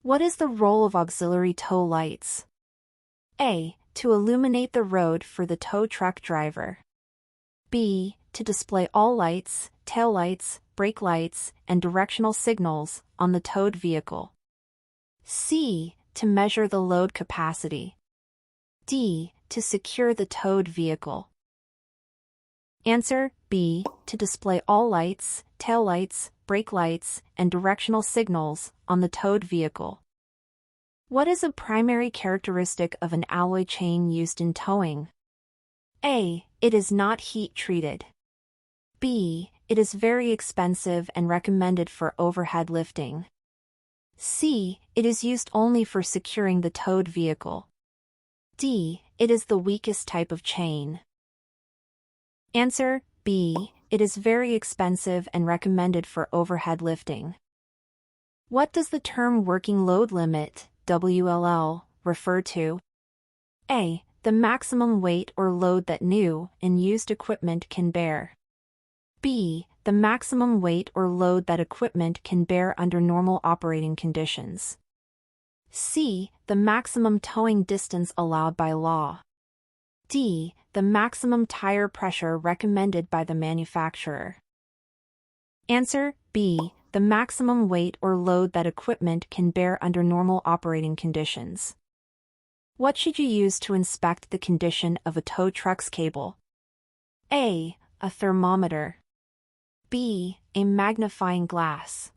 What is the role of auxiliary tow lights? A. To illuminate the road for the tow truck driver. B. To display all lights, tail lights, brake lights, and directional signals on the towed vehicle. C. To measure the load capacity. D. To secure the towed vehicle. Answer B. To display all lights, tail lights, brake lights, and directional signals on the towed vehicle. What is a primary characteristic of an alloy chain used in towing? A. It is not heat-treated. B. It is very expensive and recommended for overhead lifting. C. It is used only for securing the towed vehicle. D. It is the weakest type of chain. Answer B. It is very expensive and recommended for overhead lifting. What does the term working load limit, WLL, refer to? A. The maximum weight or load that new and used equipment can bear. B. The maximum weight or load that equipment can bear under normal operating conditions. C. The maximum towing distance allowed by law. D. The maximum tire pressure recommended by the manufacturer. Answer B. The maximum weight or load that equipment can bear under normal operating conditions. What should you use to inspect the condition of a tow truck's cable? A. A thermometer. B. A magnifying glass.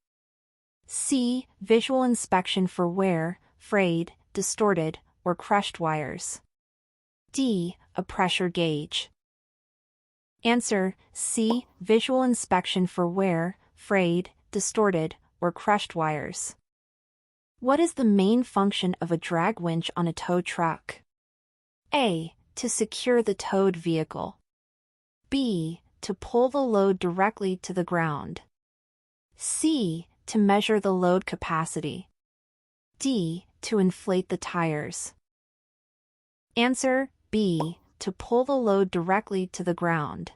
C. Visual inspection for wear, frayed, distorted, or crushed wires. D. A pressure gauge. Answer C. Visual inspection for wear, frayed, distorted, or crushed wires. What is the main function of a drag winch on a tow truck? A. To secure the towed vehicle. B. To pull the load directly to the ground. C. To measure the load capacity. D. To inflate the tires. Answer B. To pull the load directly to the ground.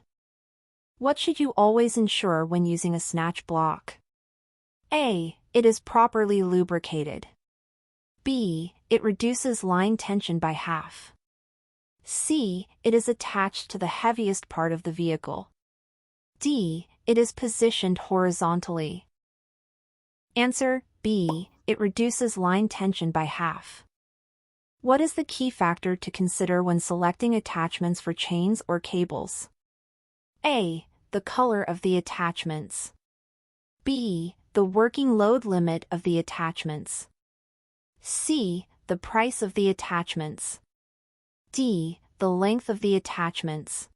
What should you always ensure when using a snatch block? A. It is properly lubricated. B. It reduces line tension by half. C. It is attached to the heaviest part of the vehicle. D. It is positioned horizontally. Answer B. It reduces line tension by half. What is the key factor to consider when selecting attachments for chains or cables? A. The color of the attachments. B. The working load limit of the attachments. C. The price of the attachments. D. The length of the attachments.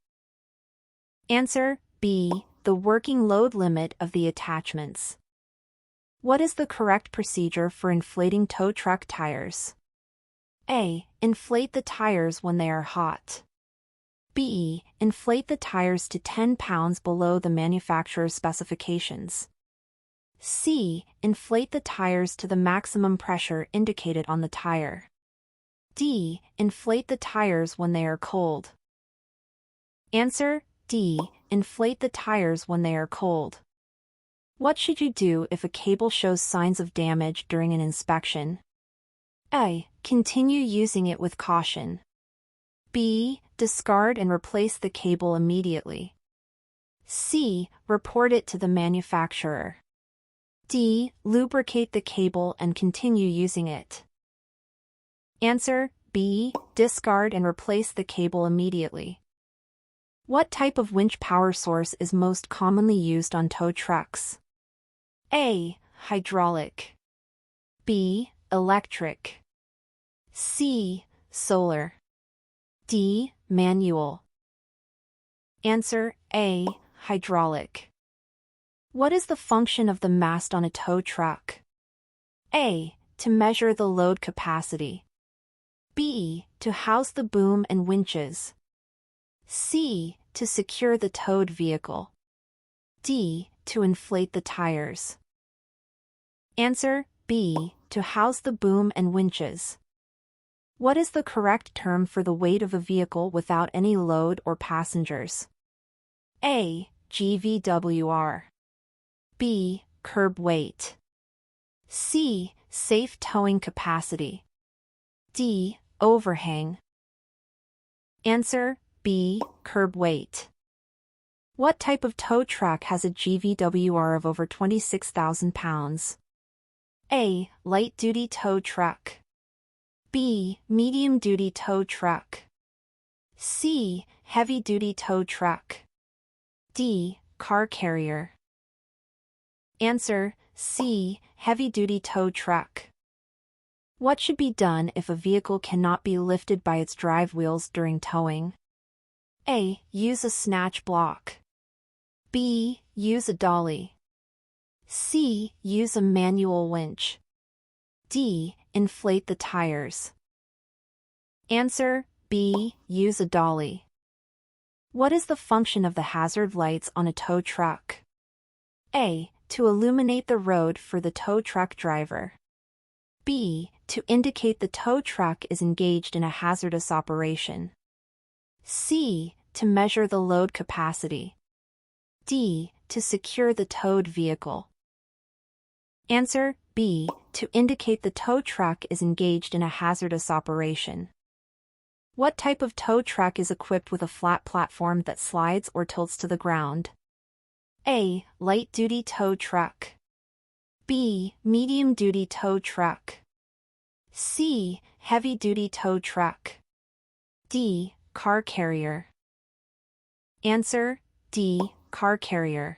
Answer B. The working load limit of the attachments. What is the correct procedure for inflating tow truck tires? A. Inflate the tires when they are hot. B. Inflate the tires to 10 pounds below the manufacturer's specifications. C. Inflate the tires to the maximum pressure indicated on the tire. D. Inflate the tires when they are cold. Answer D. Inflate the tires when they are cold. What should you do if a cable shows signs of damage during an inspection? A. Continue using it with caution. B. Discard and replace the cable immediately. C. Report it to the manufacturer. D. Lubricate the cable and continue using it. Answer B. Discard and replace the cable immediately. What type of winch power source is most commonly used on tow trucks? A. Hydraulic. B. Electric. C. Solar. D. Manual. Answer A. Hydraulic. What is the function of the mast on a tow truck? A. To measure the load capacity. B. To house the boom and winches. C. To secure the towed vehicle. D. To inflate the tires. Answer B. To house the boom and winches. What is the correct term for the weight of a vehicle without any load or passengers? A. GVWR. B. Curb weight. C. Safe towing capacity. D. Overhang. Answer B. Curb weight. What type of tow truck has a GVWR of over 26,000 pounds? A. Light-duty tow truck. B. Medium-duty tow truck. C. Heavy-duty tow truck. D. Car carrier. Answer C. Heavy-duty tow truck. What should be done if a vehicle cannot be lifted by its drive wheels during towing? A. Use a snatch block. B. Use a dolly. C. Use a manual winch. D. Inflate the tires. Answer B. Use a dolly. What is the function of the hazard lights on a tow truck? A. To illuminate the road for the tow truck driver. B. To indicate the tow truck is engaged in a hazardous operation. C. To measure the load capacity. D. To secure the towed vehicle. Answer B. To indicate the tow truck is engaged in a hazardous operation. What type of tow truck is equipped with a flat platform that slides or tilts to the ground? A. Light-duty tow truck. B. Medium-duty tow truck. C. Heavy-duty tow truck. D. Car carrier. Answer D. Car carrier.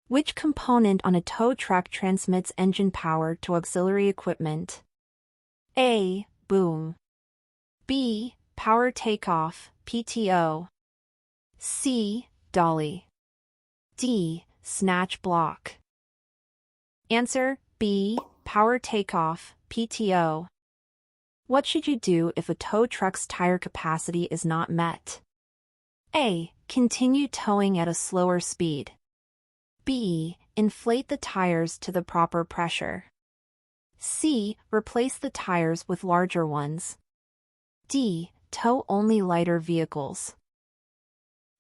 Which component on a tow truck transmits engine power to auxiliary equipment? A. Boom. B. Power takeoff, PTO. C. Dolly. D. Snatch block. Answer B. Power takeoff, PTO. What should you do if a tow truck's tire capacity is not met? A. Continue towing at a slower speed. B. Inflate the tires to the proper pressure. C. Replace the tires with larger ones. D. Tow only lighter vehicles.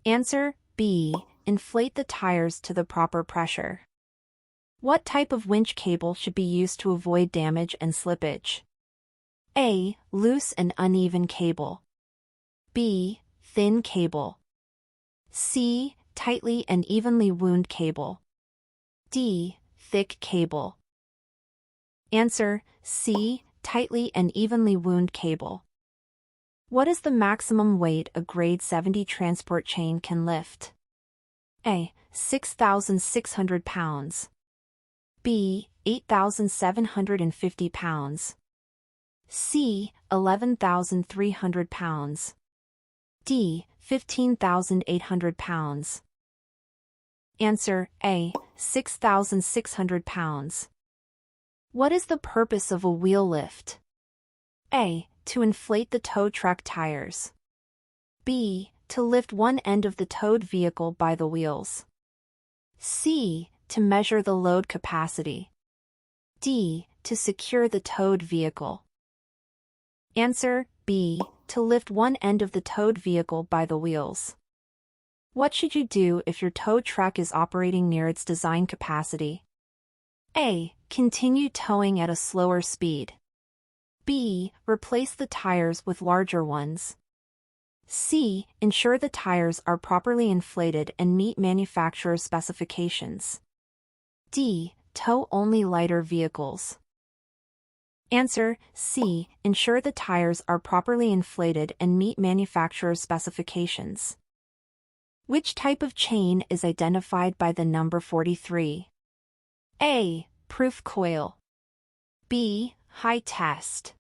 Answer B. Inflate the tires to the proper pressure. What type of winch cable should be used to avoid damage and slippage? A. Loose and uneven cable. B. Thin cable. C. Tightly and evenly wound cable. D. Thick cable. Answer C. Tightly and evenly wound cable. What is the maximum weight a grade 70 transport chain can lift? A. 6,600 pounds. B. 8,750 pounds. C. 11,300 pounds. D. 15,800 pounds. Answer A. 6,600 pounds. What is the purpose of a wheel lift? A. To inflate the tow truck tires. B. To lift one end of the towed vehicle by the wheels. C. To measure the load capacity. D. To secure the towed vehicle. Answer B. To lift one end of the towed vehicle by the wheels. What should you do if your tow truck is operating near its design capacity? A. Continue towing at a slower speed. B. Replace the tires with larger ones. C. Ensure the tires are properly inflated and meet manufacturer's specifications. D. Tow only lighter vehicles. Answer C. Ensure the tires are properly inflated and meet manufacturer's specifications. Which type of chain is identified by the number 43? A. Proof coil. B. High test.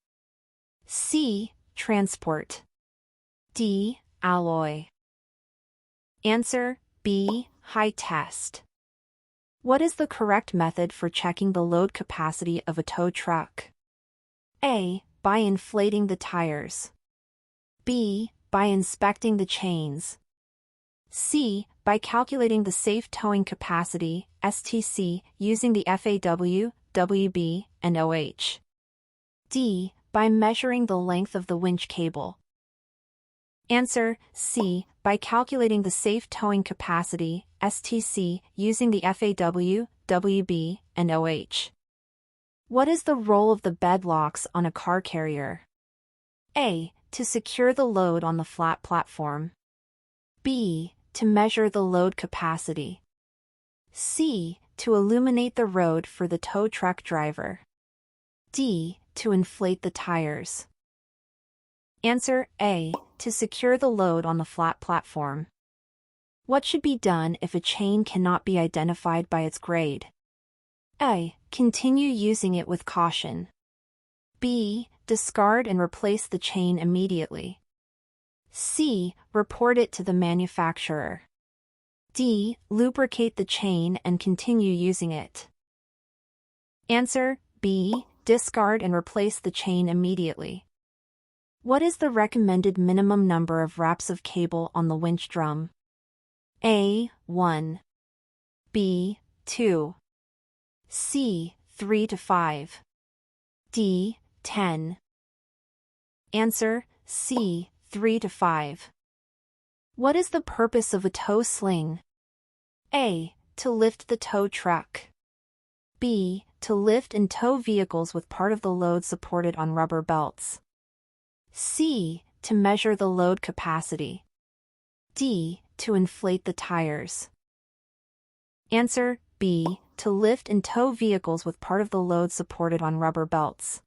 C. Transport. D. Alloy. Answer B. High test. What is the correct method for checking the load capacity of a tow truck? A. By inflating the tires. B. By inspecting the chains. C. By calculating the safe towing capacity, STC, using the FAW, WB, and OH. D. By measuring the length of the winch cable. Answer C. By calculating the safe towing capacity, STC, using the FAW, WB, and OH. What is the role of the bed locks on a car carrier? A. To secure the load on the flat platform. B. To measure the load capacity. C. To illuminate the road for the tow truck driver. D. To inflate the tires. Answer A. To secure the load on the flat platform. What should be done if a chain cannot be identified by its grade? A. Continue using it with caution. B. Discard and replace the chain immediately. C. Report it to the manufacturer. D. Lubricate the chain and continue using it. Answer B. Discard and replace the chain immediately. What is the recommended minimum number of wraps of cable on the winch drum? A. 1. B. 2. C. 3 to 5. D. 10. Answer C. 3 to 5. What is the purpose of a tow sling? A. To lift the tow truck. B. To lift and tow vehicles with part of the load supported on rubber belts. C. To measure the load capacity. D. To inflate the tires. Answer B. To lift and tow vehicles with part of the load supported on rubber belts.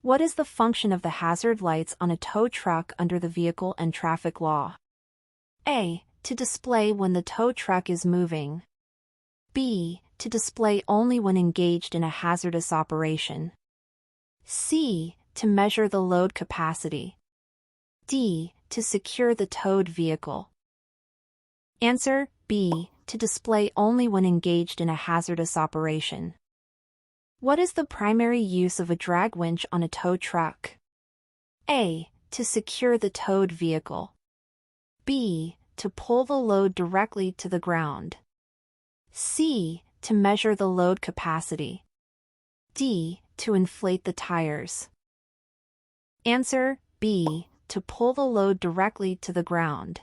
What is the function of the hazard lights on a tow truck under the vehicle and traffic law? A. To display when the tow truck is moving. B. To display only when engaged in a hazardous operation. C. To measure the load capacity. D. To secure the towed vehicle. Answer B. To display only when engaged in a hazardous operation. What is the primary use of a drag winch on a tow truck? A. To secure the towed vehicle. B. To pull the load directly to the ground. C. To measure the load capacity. D. To inflate the tires. Answer B. To pull the load directly to the ground.